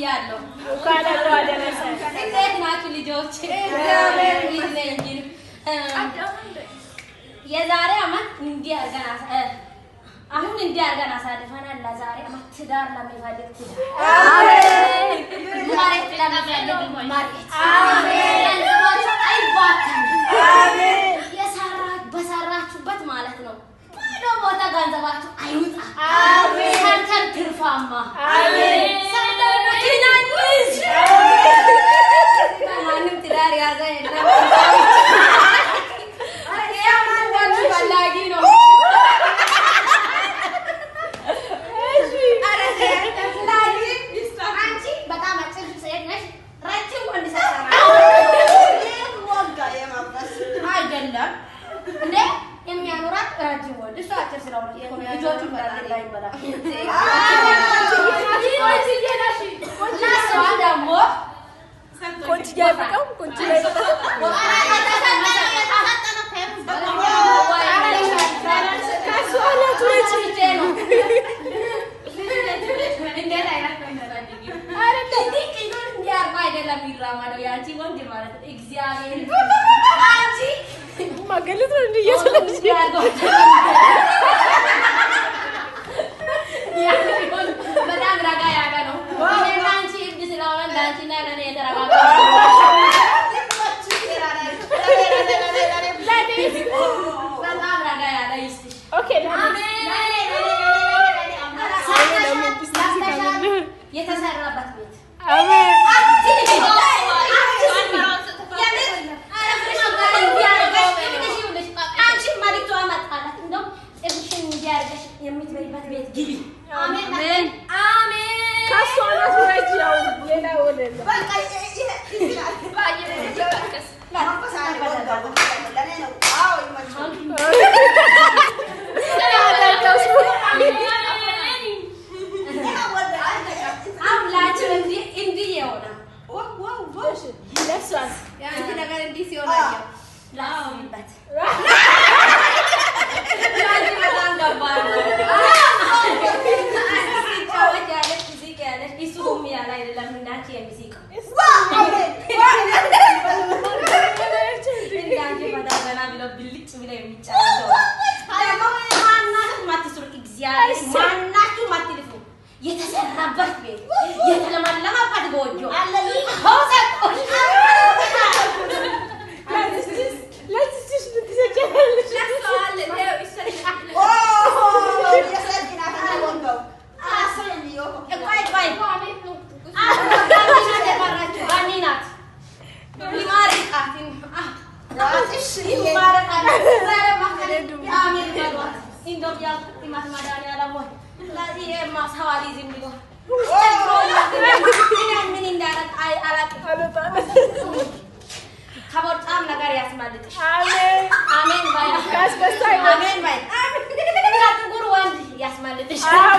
ብያለሁ ካላለው አደረሰ እንዴት ናችሁ ልጆች እግዚአብሔር ይመስገን የዛሬ አመት እንዲያርገና አሁን እንዲያርገና አሳልፈናል ለዛሬ አመት ትዳር ለሚፈልግ ትዳር አሜን ማለት ለሚፈልግ ማለት አሜን አይባክም አሜን በሰራችሁበት ማለት ነው ቦታ ገንዘባችሁ አይውጣ አሜን ሰርተን ትርፋማ አሜን ሰርተን መኪናንስ ማንም ትዳር ያዘ የለም አያማን ወላሂ ነው አረ ተላሊ አንቺ በጣም አጭር ሴት ነሽ ረጅም ወንድ ሰራ ወንጋ የማባስ አይደለም እንዴ የሚያኖራት ረጅም ወንድ እሷ አጭር ስለሆነ ልጆቹ ፈራን ላይ ይበላል ኮንች ያበቃው ኮንች ላይ ማገለጥ ነው እንዴ የሰለሽ ያርገው በጣም ረጋ ያጋ ነው አንቺ እብድ ስለሆነ እንዳንቺና ለኔ የተረጋጋ በጣም ረጋ ያለ ይስቲ ኦኬ የተሰራበት ቤት አሜን የምትበይበት ቤት ግቢ አሜን አሜን ካሶና ወይጂው ሌላ ወለለ በቃ ይችላል ባየረከስ ለማቆሳለ ለኔ ነው አዎ የተሰራበት ቤት የተለማለማበት ጎጆ ከቦጣም ነገር ያስማልጥሽ አሜን አሜን ባይ ካስከሳይ አሜን ባይ ከጥቁር ወንድ ያስማልጥሽ